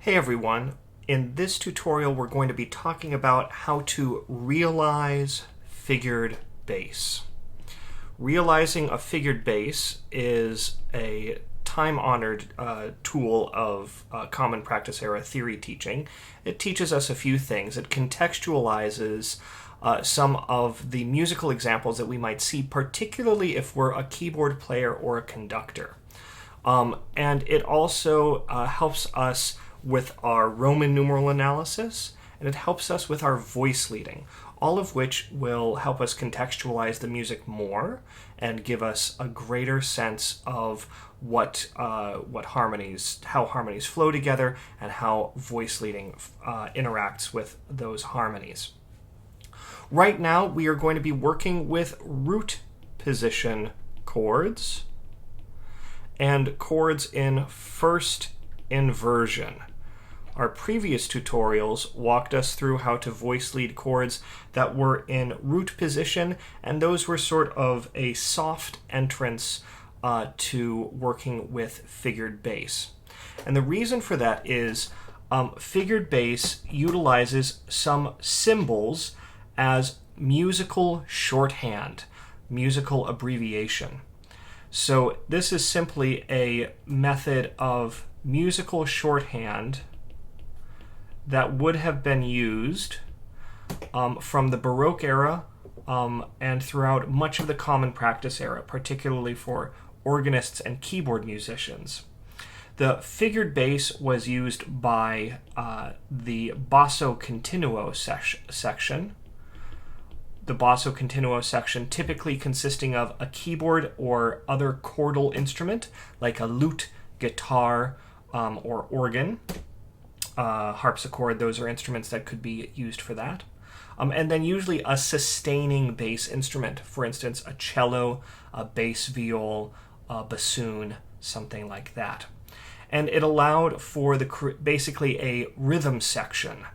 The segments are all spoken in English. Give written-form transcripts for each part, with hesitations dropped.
Hey everyone, in this tutorial we're going to be talking about how to realize figured bass. Realizing a figured bass is a time-honored tool of common practice era theory teaching. It teaches us a few things. It contextualizes some of the musical examples that we might see, particularly if we're a keyboard player or a conductor. And it also helps us with our Roman numeral analysis, and it helps us with our voice leading, all of which will help us contextualize the music more and give us a greater sense of how harmonies flow together and how voice leading interacts with those harmonies. Right now, we are going to be working with root position chords and chords in first inversion. Our previous tutorials walked us through how to voice lead chords that were in root position, and those were sort of a soft entrance to working with figured bass. And the reason for that is figured bass utilizes some symbols as musical shorthand, musical abbreviation. So this is simply a method of musical shorthand that would have been used from the Baroque era and throughout much of the common practice era, particularly for organists and keyboard musicians. The figured bass was used by the Basso Continuo section. The Basso Continuo section typically consisting of a keyboard or other chordal instrument like a lute, guitar, or organ. Harpsichord, those are instruments that could be used for that. And then usually a sustaining bass instrument, for instance, a cello, a bass viol, a bassoon, something like that. And it allowed for basically a rhythm section,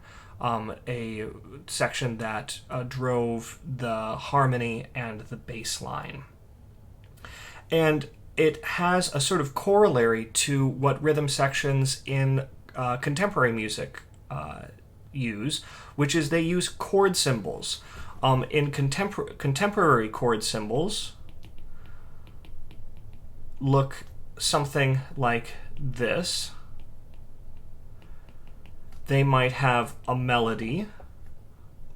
a section that drove the harmony and the bass line. And it has a sort of corollary to what rhythm sections in contemporary music use, which is they use chord symbols. In contemporary chord symbols look something like this. They might have a melody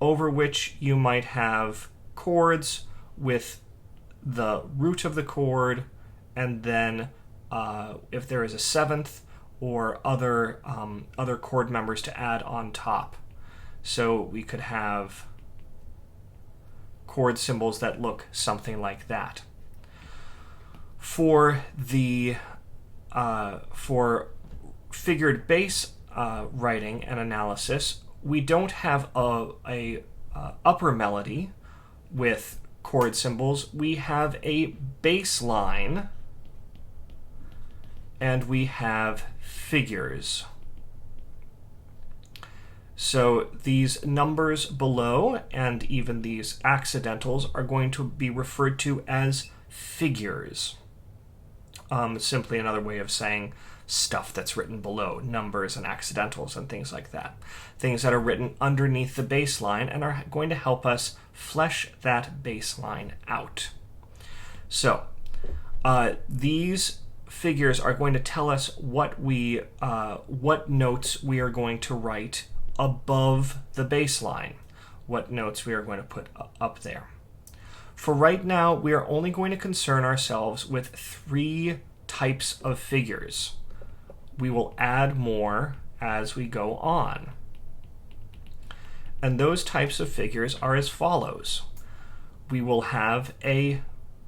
over which you might have chords with the root of the chord, and then if there is a seventh or other chord members to add on top. So we could have chord symbols that look something like that. For figured bass writing and analysis, we don't have a upper melody with chord symbols. We have a bass line, and we have figures. So these numbers below and even these accidentals are going to be referred to as figures. Simply another way of saying stuff that's written below, numbers and accidentals and things like that. Things that are written underneath the bass line and are going to help us flesh that bass line out. So these figures are going to tell us what notes we are going to write above the bass line, what notes we are going to put up there. For right now, we are only going to concern ourselves with 3 types of figures. We will add more as we go on. And those types of figures are as follows. We will have a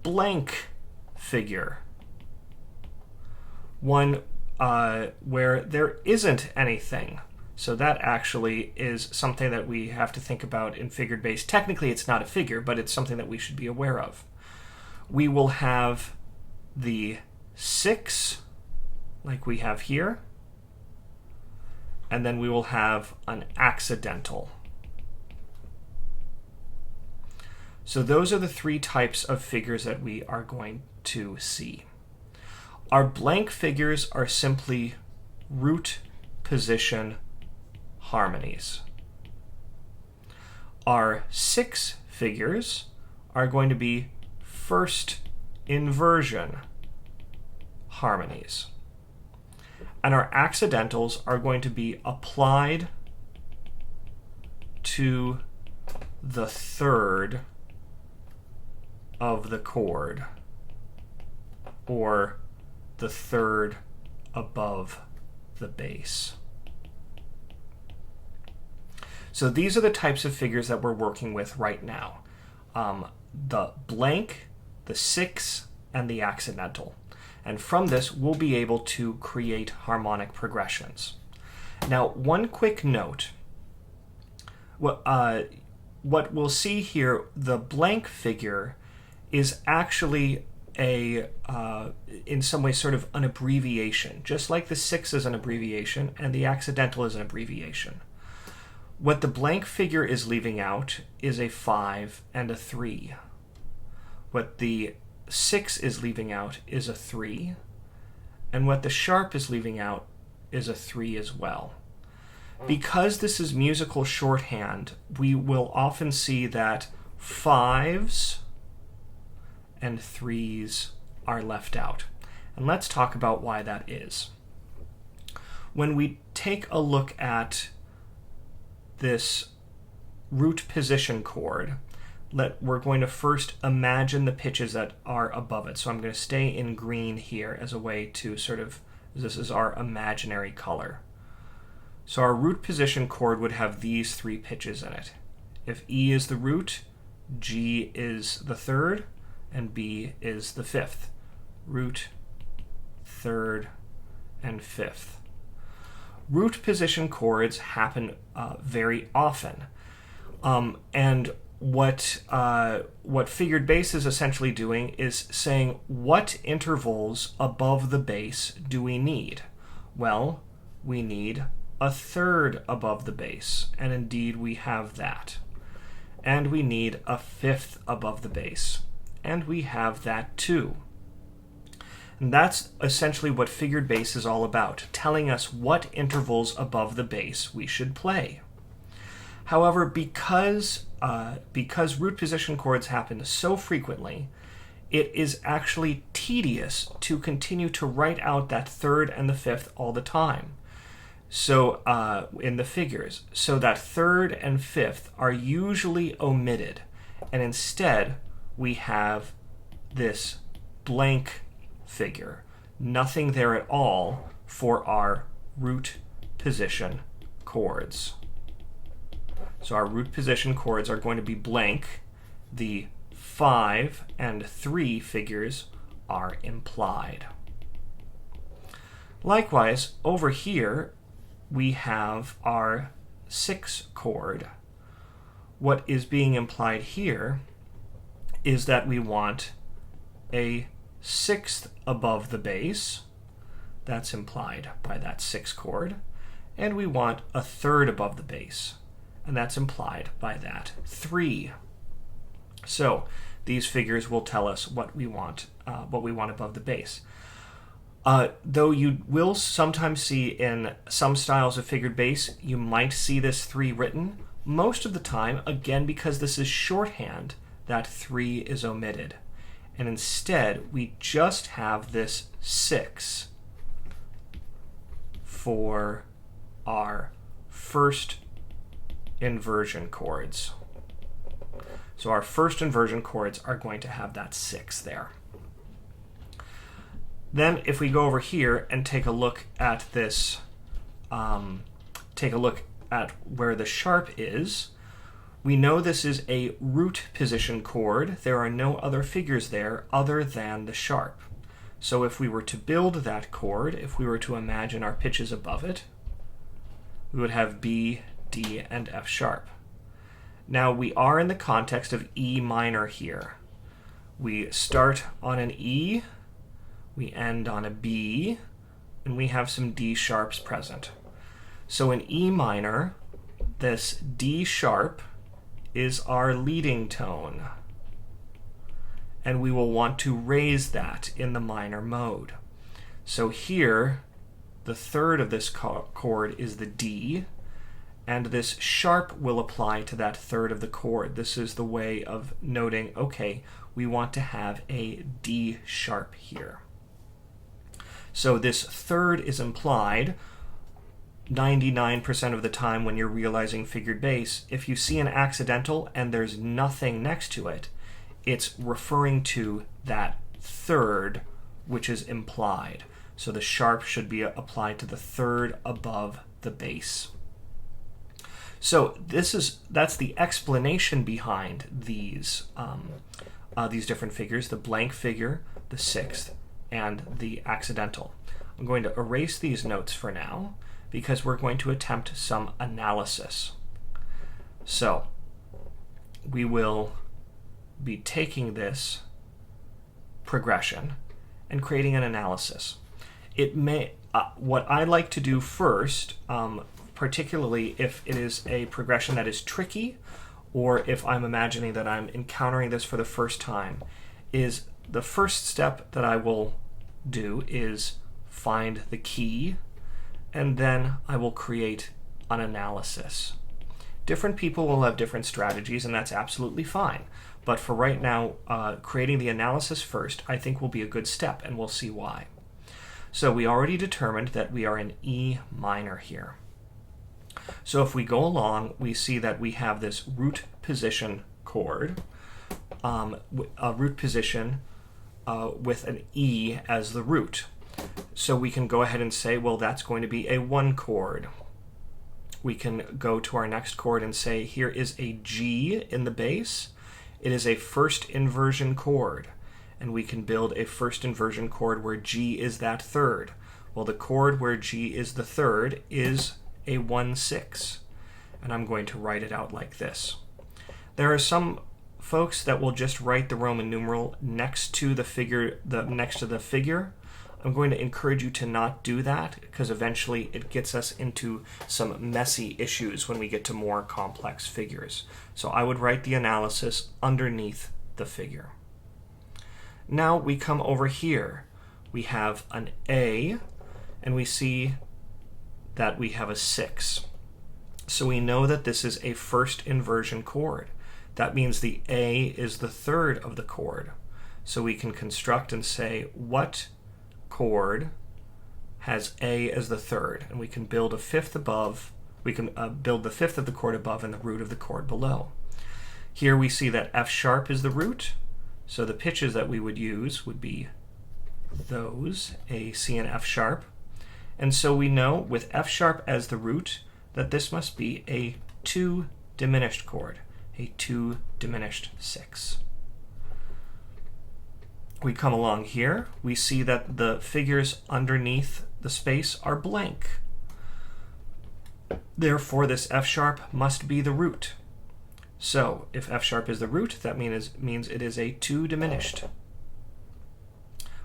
blank figure, one where there isn't anything. So that actually is something that we have to think about in figured bass. Technically, it's not a figure, but it's something that we should be aware of. We will have the 6, like we have here, and then we will have an accidental. So those are the 3 types of figures that we are going to see. Our blank figures are simply root position harmonies. Our 6 figures are going to be first inversion harmonies. And our accidentals are going to be applied to the third of the chord, or the third above the bass. So these are the types of figures that we're working with right now. The blank, the 6, and the accidental. And from this, we'll be able to create harmonic progressions. Now, one quick note. What we'll see here, the blank figure is actually in some way sort of an abbreviation, just like the 6 is an abbreviation and the accidental is an abbreviation. What the blank figure is leaving out is a 5 and a 3. What the 6 is leaving out is a 3, and what the sharp is leaving out is a 3 as well. Because this is musical shorthand, we will often see that 5s and 3s are left out. And let's talk about why that is. When we take a look at this root position chord, we're going to first imagine the pitches that are above it. So I'm going to stay in green here as a way to sort of, this is our imaginary color. So our root position chord would have these 3 pitches in it. If E is the root, G is the third, and B is the 5th. Root, third, and 5th. Root position chords happen very often. And what figured bass is essentially doing is saying, what intervals above the bass do we need? Well, we need a third above the bass, and indeed we have that. And we need a 5th above the bass, and we have that too. And that's essentially what figured bass is all about, telling us what intervals above the bass we should play. However, because root position chords happen so frequently, it is actually tedious to continue to write out that third and the 5th all the time. So in the figures, so that third and 5th are usually omitted, and instead we have this blank figure, nothing there at all for our root position chords. So our root position chords are going to be blank. The 5 and 3 figures are implied. Likewise, over here, we have our 6 chord. What is being implied here is that we want a 6th above the bass. That's implied by that 6 chord. And we want a third above the bass. And that's implied by that 3. So these figures will tell us what we want above the bass. Though you will sometimes see in some styles of figured bass, you might see this 3 written. Most of the time, again, because this is shorthand, that 3 is omitted. And instead, we just have this 6 for our first inversion chords. So our first inversion chords are going to have that 6 there. Then if we go over here and take a look at this, take a look at where the sharp is, we know this is a root position chord. There are no other figures there other than the sharp. So if we were to build that chord, if we were to imagine our pitches above it, we would have B, D, and F sharp. Now we are in the context of E minor here. We start on an E, we end on a B, and we have some D sharps present. So in E minor, this D sharp is our leading tone, and we will want to raise that in the minor mode. So here, the third of this chord is the D, and this sharp will apply to that third of the chord. This is the way of noting, okay, we want to have a D sharp here. So this third is implied 99% of the time when you're realizing figured bass. If you see an accidental and there's nothing next to it, it's referring to that third, which is implied. So the sharp should be applied to the third above the bass. So that's the explanation behind these different figures, the blank figure, the sixth, and the accidental. I'm going to erase these notes for now because we're going to attempt some analysis. So we will be taking this progression and creating an analysis. What I like to do first, particularly if it is a progression that is tricky, or if I'm imagining that I'm encountering this for the first time, is the first step that I will do is find the key, and then I will create an analysis. Different people will have different strategies, and that's absolutely fine. But for right now, creating the analysis first, I think will be a good step, and we'll see why. So we already determined that we are in E minor here. So if we go along, we see that we have this root position chord, a root position with an E as the root. So we can go ahead and say, well, that's going to be a 1 chord. We can go to our next chord and say, here is a G in the bass. It is a first inversion chord. And we can build a first inversion chord where G is that third. Well, the chord where G is the third is a 1/6. And I'm going to write it out like this. There are some folks that will just write the Roman numeral next to the figure. I'm going to encourage you to not do that because eventually it gets us into some messy issues when we get to more complex figures. So I would write the analysis underneath the figure. Now we come over here. We have an A, and we see that we have a 6. So we know that this is a first inversion chord. That means the A is the third of the chord. So we can construct and say what chord has A as the third, and we can build a fifth above. We can build the fifth of the chord above and the root of the chord below. Here we see that F sharp is the root. So the pitches that we would use would be those, A, C, and F sharp. And so we know with F sharp as the root that this must be a 2 diminished chord, a 2 diminished 6. We come along here, we see that the figures underneath the space are blank. Therefore, this F sharp must be the root. So, if F sharp is the root, that means it is a 2 diminished.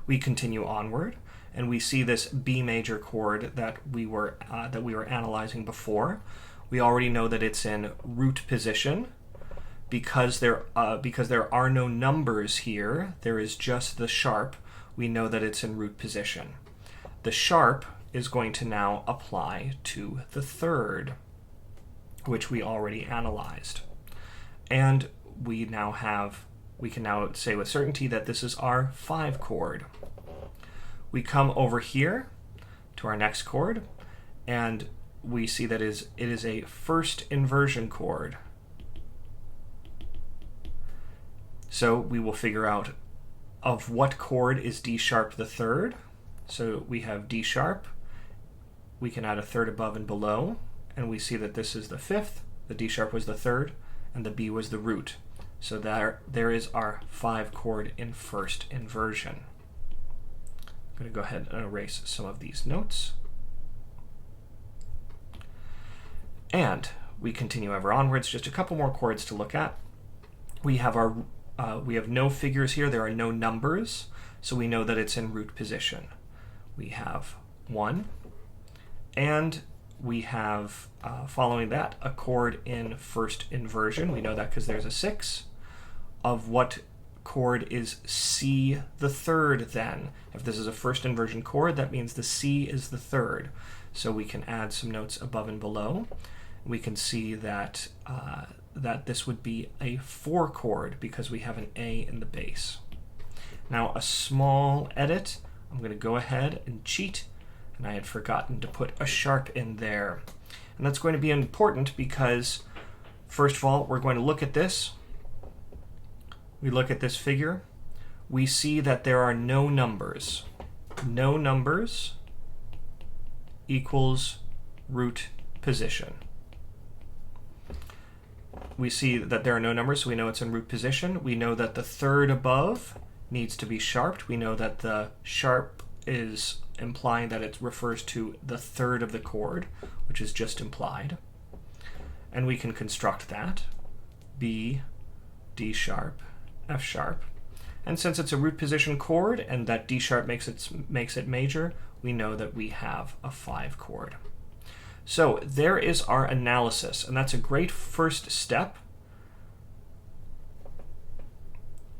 We continue onward, and we see this B major chord that we were analyzing before. We already know that it's in root position. Because there are no numbers here, there is just the sharp. We know that it's in root position. The sharp is going to now apply to the third, which we already analyzed. And we can now say with certainty that this is our 5 chord. We come over here to our next chord, and we see that it is a first inversion chord. So we will figure out of what chord is D sharp the third. So we have D sharp. We can add a third above and below, and we see that this is the fifth, the D sharp was the third, and the B was the root. So there is our 5 chord in first inversion. I'm going to go ahead and erase some of these notes. And we continue ever onwards, just a couple more chords to look at. We have no figures here, there are no numbers, so we know that it's in root position. We have 1, and we have, following that, a chord in first inversion. We know that because there's a 6. Of what chord is C the third then. If this is a first inversion chord, that means the C is the third. So we can add some notes above and below. We can see that, that this would be a 4 chord because we have an A in the bass. Now a small edit, I'm going to go ahead and cheat, and I had forgotten to put a sharp in there. And that's going to be important because, first of all, we're going to look at this. We look at this figure. We see that there are no numbers. No numbers equals root position. We see that there are no numbers, so we know it's in root position. We know that the third above needs to be sharped. We know that the sharp is implying that it refers to the third of the chord, which is just implied. And we can construct that. B, D sharp, F sharp. And since it's a root position chord and that D sharp makes it major, we know that we have a 5 chord. So there is our analysis, and that's a great first step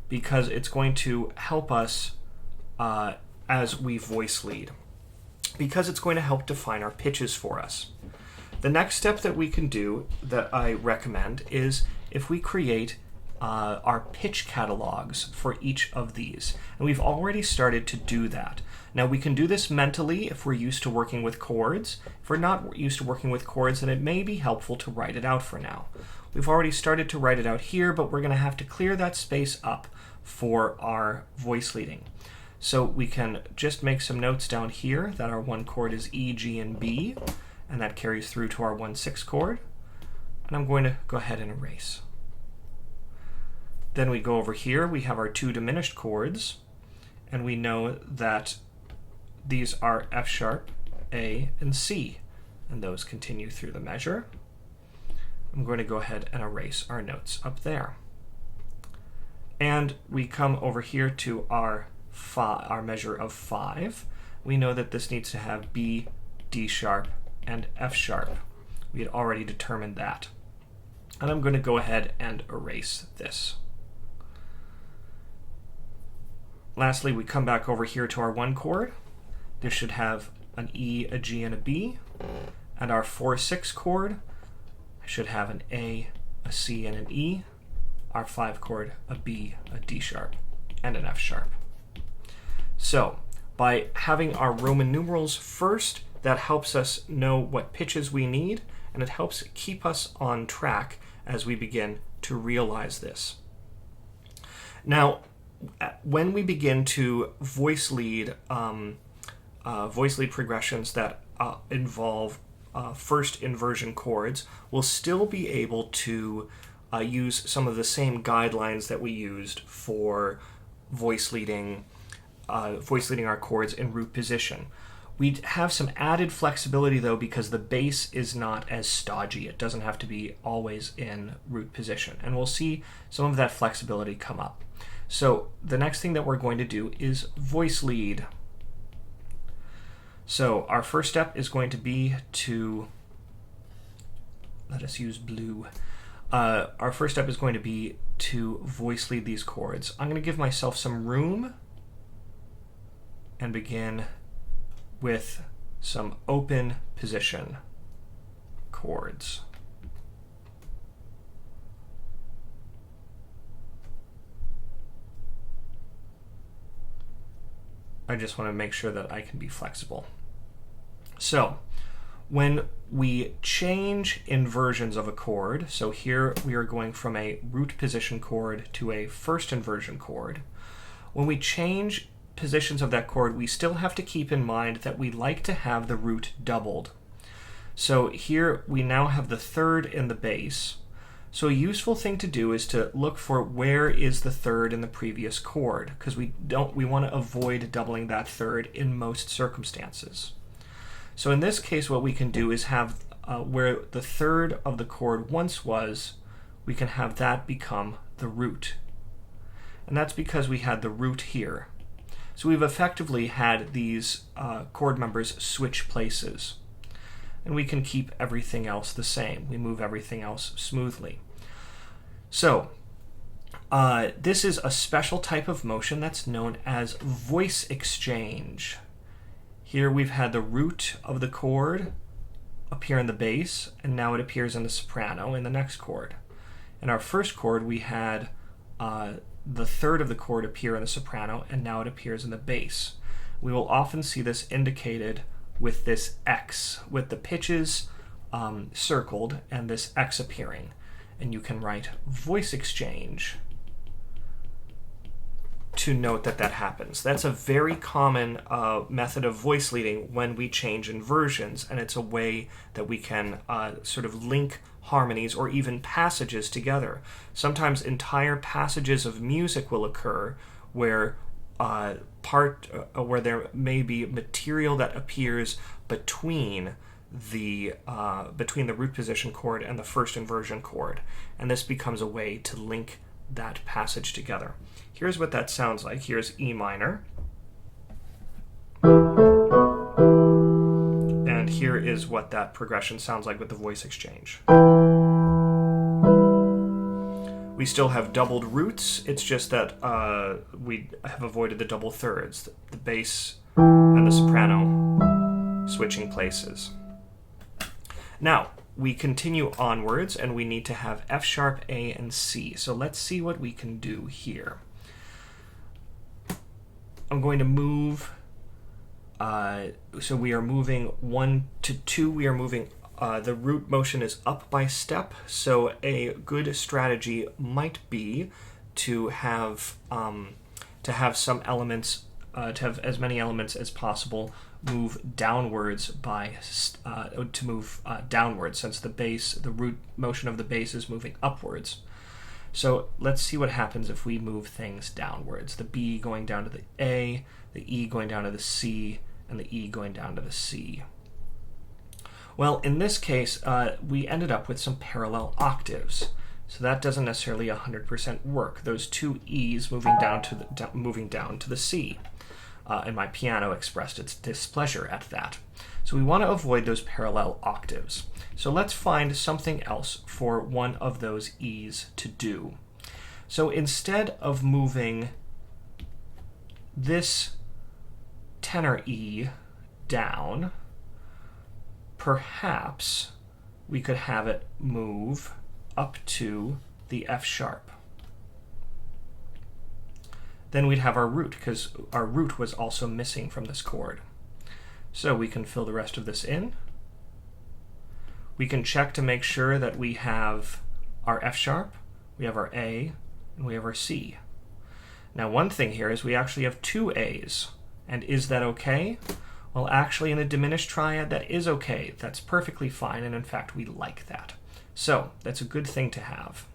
because it's going to help us as we voice lead, because it's going to help define our pitches for us. The next step that we can do that I recommend is if we create our pitch catalogs for each of these. And we've already started to do that. Now we can do this mentally if we're used to working with chords. If we're not used to working with chords, then it may be helpful to write it out for now. We've already started to write it out here, but we're going to have to clear that space up for our voice leading. So we can just make some notes down here that our 1 chord is E, G, and B, and that carries through to our 1/6 chord. And I'm going to go ahead and erase. Then we go over here, we have our 2 diminished chords, and we know that these are F sharp, A, and C, and those continue through the measure. I'm going to go ahead and erase our notes up there. And we come over here to our measure of 5. We know that this needs to have B, D sharp, and F sharp. We had already determined that. And I'm going to go ahead and erase this. Lastly, we come back over here to our 1 chord. This should have an E, a G, and a B. And our 4/6 chord should have an A, a C, and an E. Our 5 chord, a B, a D sharp, and an F sharp. So, by having our Roman numerals first, that helps us know what pitches we need, and it helps keep us on track as we begin to realize this. Now, when we begin to voice lead progressions that involve first inversion chords, we'll still be able to use some of the same guidelines that we used for voice leading our chords in root position. We have some added flexibility though because the bass is not as stodgy. It doesn't have to be always in root position, and we'll see some of that flexibility come up. So the next thing that we're going to do is voice lead. So our first step is going to be to, let us use blue. Our first step is going to be to voice lead these chords. I'm going to give myself some room and begin with some open position chords. I just want to make sure that I can be flexible. So, when we change inversions of a chord, so here we are going from a root position chord to a first inversion chord. When we change positions of that chord, we still have to keep in mind that we like to have the root doubled. So here we now have the third in the bass. So a useful thing to do is to look for where is the third in the previous chord, because we want to avoid doubling that third in most circumstances. So in this case, what we can do is have where the third of the chord once was, we can have that become the root. And that's because we had the root here. So we've effectively had these chord members switch places. And we can keep everything else the same. We move everything else smoothly. So This is a special type of motion that's known as voice exchange. Here we've had the root of the chord appear in the bass, and now it appears in the soprano in the next chord. In our first chord, we had the third of the chord appear in the soprano, and now it appears in the bass. We will often see this indicated with this X, with the pitches circled and this X appearing. And you can write voice exchange to note that that happens. That's a very common method of voice leading when we change inversions, and it's a way that we can sort of link harmonies or even passages together. Sometimes entire passages of music will occur where where there may be material that appears between the root position chord and the first inversion chord, and this becomes a way to link that passage together. Here's what that sounds like. Here's E minor. And here is what that progression sounds like with the voice exchange. We still have doubled roots. It's just that we have avoided the double thirds, the bass and the soprano switching places. Now, we continue onwards, and we need to have F sharp, A, and C. So let's see what we can do here. I'm going to move, so we are moving 1 to 2. We are moving, the root motion is up by step, so a good strategy might be to have some elements, to have as many elements as possible move downwards downwards, since the root motion of the bass is moving upwards. So let's see what happens if we move things downwards. The B going down to the A, the E going down to the C, and the E going down to the C. Well, in this case, we ended up with some parallel octaves. So that doesn't necessarily 100% work. Those two E's moving down to the C. And my piano expressed its displeasure at that. So we want to avoid those parallel octaves. So let's find something else for one of those E's to do. So instead of moving this tenor E down, perhaps we could have it move up to the F sharp. Then we'd have our root, because our root was also missing from this chord. So we can fill the rest of this in. We can check to make sure that we have our F sharp, we have our A, and we have our C. Now one thing here is we actually have two A's. And is that okay? Well, actually in a diminished triad, that is okay. That's perfectly fine, and in fact we like that. So that's a good thing to have.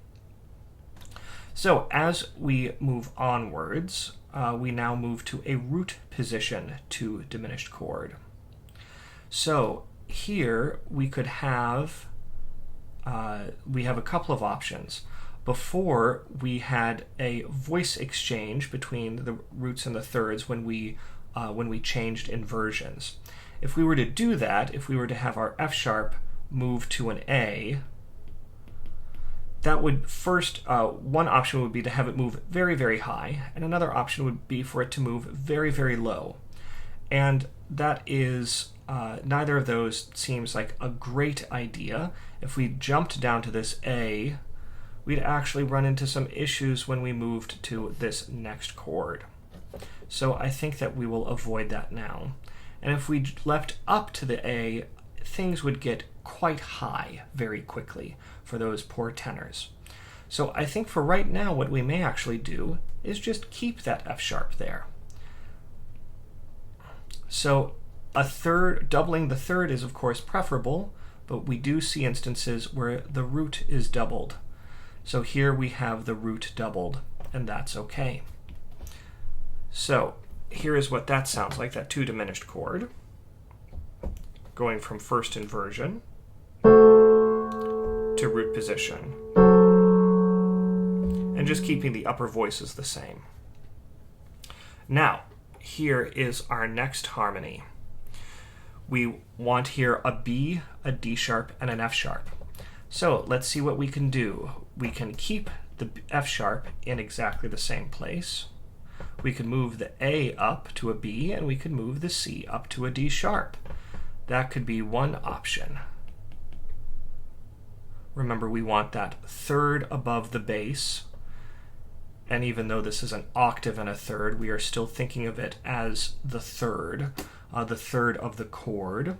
So as we move onwards, we now move to a root position to diminished chord. So here we could have, we have a couple of options. Before, we had a voice exchange between the roots and the thirds when we changed inversions. If we were to do that, if we were to have our F sharp move to an A, that would first, one option would be to have it move very, very high, and another option would be for it to move very, very low. And that is, neither of those seems like a great idea. If we jumped down to this A, we'd actually run into some issues when we moved to this next chord. So I think that we will avoid that now. And if we left up to the A, things would get quite high very quickly for those poor tenors. So I think for right now what we may actually do is just keep that F sharp there. So doubling the third is of course preferable, but we do see instances where the root is doubled. So here we have the root doubled, and that's okay. So here is what that sounds like, that two diminished chord, going from first inversion to root position, and just keeping the upper voices the same. Now, here is our next harmony. We want here a B, a D sharp, and an F sharp. So let's see what we can do. We can keep the F sharp in exactly the same place. We could move the A up to a B, and we could move the C up to a D sharp. That could be one option. Remember, we want that third above the bass, and even though this is an octave and a third, we are still thinking of it as the third of the chord.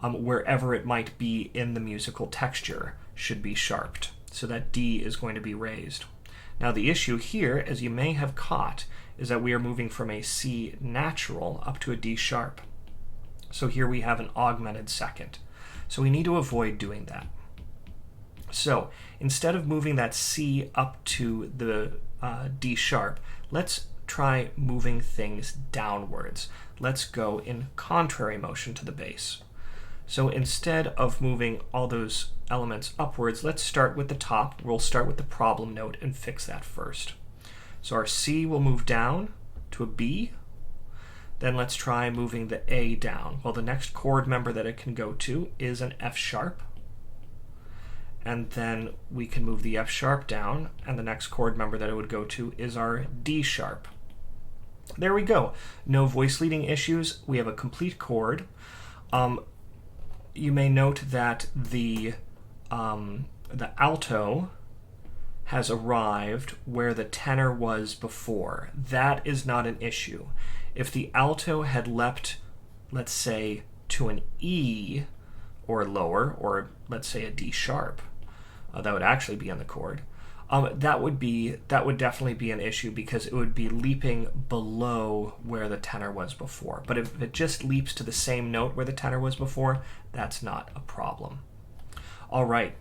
Wherever it might be in the musical texture should be sharped, so that D is going to be raised. Now the issue here, as you may have caught, is that we are moving from a C natural up to a D sharp. So here we have an augmented second. So we need to avoid doing that. So instead of moving that C up to the D sharp, let's try moving things downwards. Let's go in contrary motion to the bass. So instead of moving all those elements upwards, let's start with the top. We'll start with the problem note and fix that first. So our C will move down to a B. Then let's try moving the A down. Well, the next chord member that it can go to is an F sharp. And then we can move the F sharp down, and the next chord member that it would go to is our D sharp. There we go. No voice leading issues. We have a complete chord. You may note that the alto has arrived where the tenor was before. That is not an issue. If the alto had leapt, let's say, to an E or lower, or let's say a D sharp, that would actually be on the chord. That would definitely be an issue because it would be leaping below where the tenor was before. But if it just leaps to the same note where the tenor was before, that's not a problem. All right,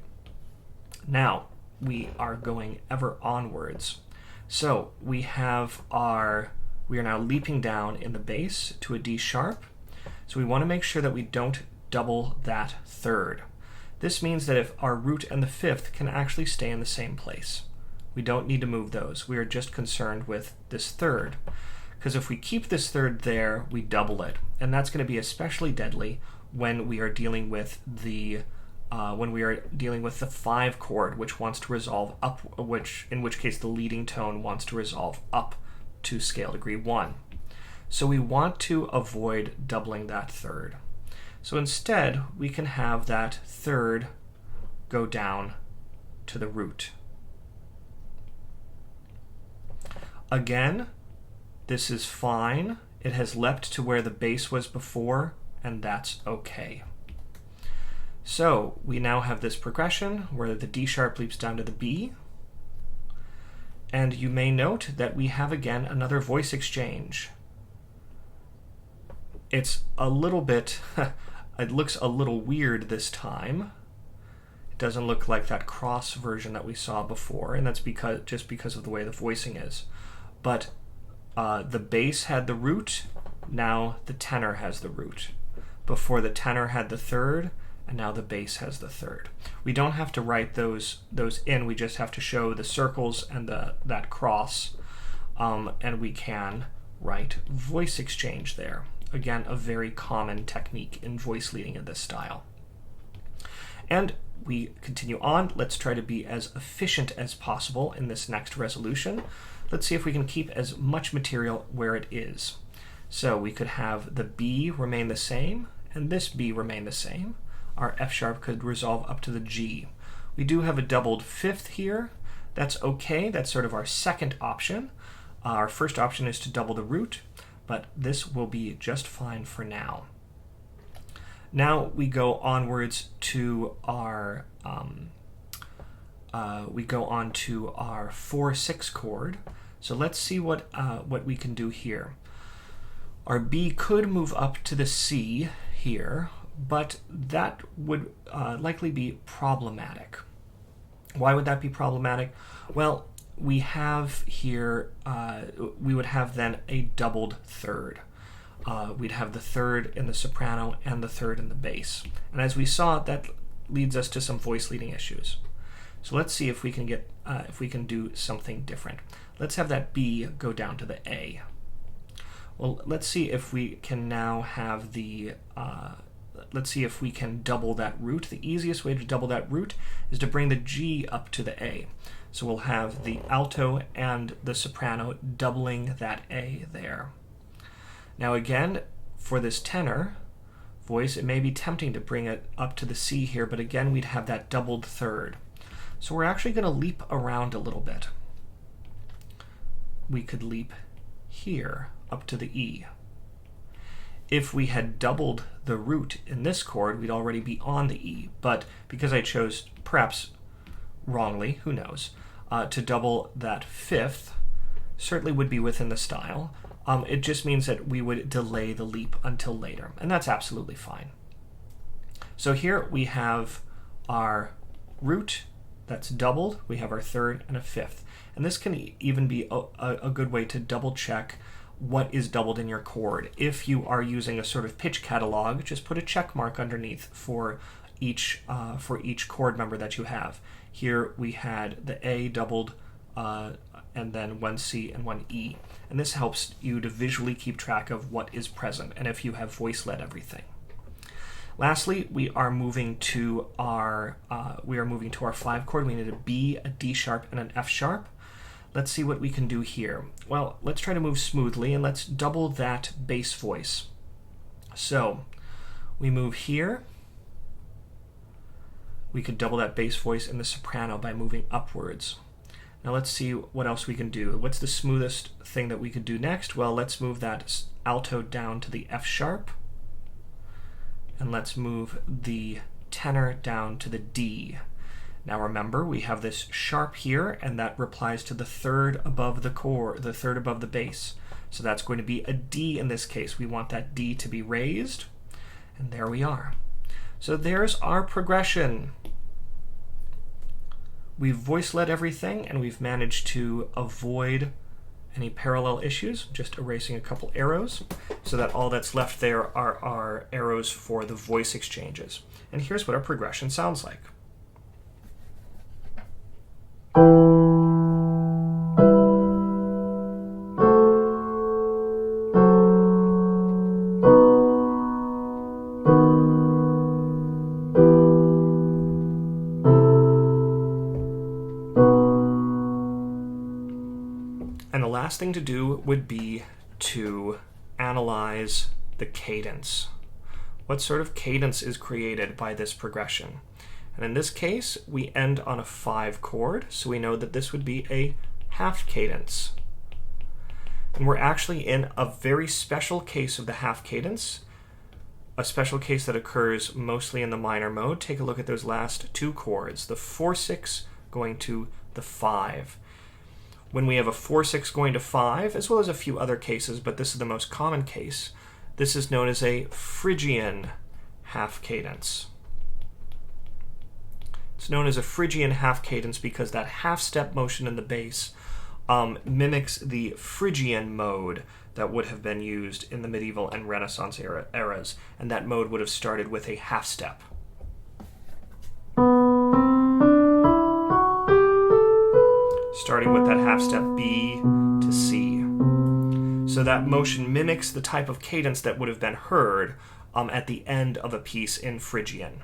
now we are going ever onwards. So we are now leaping down in the bass to a D sharp. So we want to make sure that we don't double that third. This means that if our root and the fifth can actually stay in the same place, we don't need to move those. We are just concerned with this third, because if we keep this third there, we double it, and that's going to be especially deadly when we are dealing with the 5 chord, which wants to resolve up, in which case the leading tone wants to resolve up to scale degree 1. So we want to avoid doubling that third. So instead, we can have that third go down to the root. Again, this is fine. It has leapt to where the bass was before, and that's okay. So we now have this progression where the D sharp leaps down to the B. And you may note that we have again another voice exchange. It's a little bit... It looks a little weird this time. It doesn't look like that cross version that we saw before, and that's just because of the way the voicing is. But the bass had the root, now the tenor has the root. Before the tenor had the third, and now the bass has the third. We don't have to write those in, we just have to show the circles and that cross, and we can write voice exchange there. Again, a very common technique in voice leading in this style. And we continue on. Let's try to be as efficient as possible in this next resolution. Let's see if we can keep as much material where it is. So we could have the B remain the same, and this B remain the same. Our F sharp could resolve up to the G. We do have a doubled fifth here. That's okay. That's sort of our second option. Our first option is to double the root, but this will be just fine for now. Now we go onwards to our 4/6 chord. So let's see what we can do here. Our B could move up to the C here, but that would likely be problematic. Why would that be problematic? Well, we have here, we would have then a doubled third. We'd have the third in the soprano and the third in the bass. And as we saw, that leads us to some voice leading issues. So let's see if we can do something different. Let's have that B go down to the A. Well, let's see if we can now have the let's see if we can double that root. The easiest way to double that root is to bring the G up to the A. So we'll have the alto and the soprano doubling that A there. Now again, for this tenor voice, it may be tempting to bring it up to the C here, but again, we'd have that doubled third. So we're actually going to leap around a little bit. We could leap here up to the E. If we had doubled the root in this chord, we'd already be on the E, but because I chose, perhaps wrongly, who knows, to double that fifth, certainly would be within the style. It just means that we would delay the leap until later, and that's absolutely fine. So here we have our root that's doubled, we have our third and a fifth, and this can even be a good way to double check what is doubled in your chord. If you are using a sort of pitch catalog, just put a check mark underneath for each chord member that you have. Here we had the A doubled, and then one C and one E. And this helps you to visually keep track of what is present, and if you have voice-led everything. Lastly, we are moving to our 5 chord. We need a B, a D sharp, and an F sharp. Let's see what we can do here. Well, let's try to move smoothly, and let's double that bass voice. So we move here. We could double that bass voice in the soprano by moving upwards. Now let's see what else we can do. What's the smoothest thing that we could do next? Well, let's move that alto down to the F sharp, and let's move the tenor down to the D. Now remember, we have this sharp here, and that replies to the third above the chord, the third above the bass. So that's going to be a D in this case. We want that D to be raised, and there we are. So there's our progression. We've voice-led everything, and we've managed to avoid any parallel issues, just erasing a couple arrows, so that all that's left there are our arrows for the voice exchanges. And here's what our progression sounds like. And the last thing to do would be to analyze the cadence. What sort of cadence is created by this progression? And in this case, we end on a 5 chord, so we know that this would be a half cadence. And we're actually in a very special case of the half cadence, a special case that occurs mostly in the minor mode. Take a look at those last 2 chords, the 4-6 going to the 5. When we have a 4-6 going to 5, as well as a few other cases, but this is the most common case, this is known as a Phrygian half cadence. It's known as a Phrygian half cadence because that half step motion in the bass mimics the Phrygian mode that would have been used in the medieval and Renaissance eras, and that mode would have started with a half step. Starting with that half step B to C. So that motion mimics the type of cadence that would have been heard at the end of a piece in Phrygian.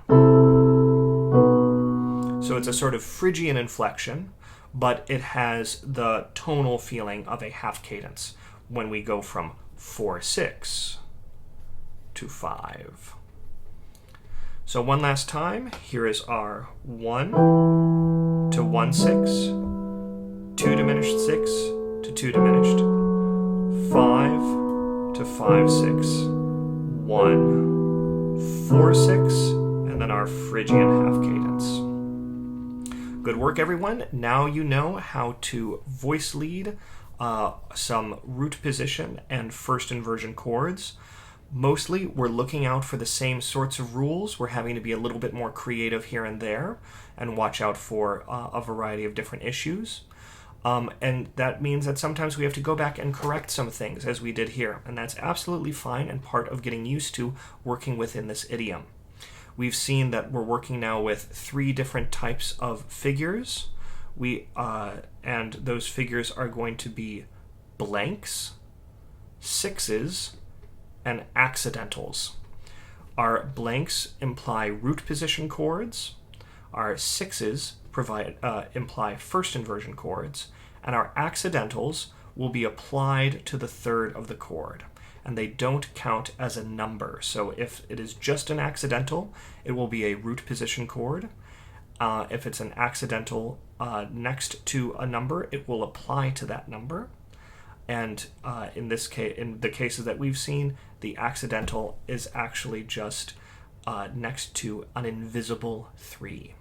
So it's a sort of Phrygian inflection, but it has the tonal feeling of a half cadence when we go from 4-6 to 5. So one last time, here is our 1 to 1-6, 2 diminished 6 to 2 diminished, 5 to 5-6, 1, 4-6, and then our Phrygian half cadence. Good work, everyone. Now you know how to voice lead some root position and first inversion chords. Mostly, we're looking out for the same sorts of rules. We're having to be a little bit more creative here and there and watch out for a variety of different issues. And that means that sometimes we have to go back and correct some things, as we did here. And that's absolutely fine and part of getting used to working within this idiom. We've seen that we're working now with 3 different types of figures. And those figures are going to be blanks, sixes, and accidentals. Our blanks imply root position chords, our sixes imply first inversion chords, and our accidentals will be applied to the third of the chord, and they don't count as a number. So if it is just an accidental, it will be a root position chord. If it's an accidental next to a number, it will apply to that number. And in this case, in the cases that we've seen, the accidental is actually just next to an invisible 3.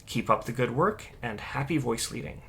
Keep up the good work, and happy voice leading.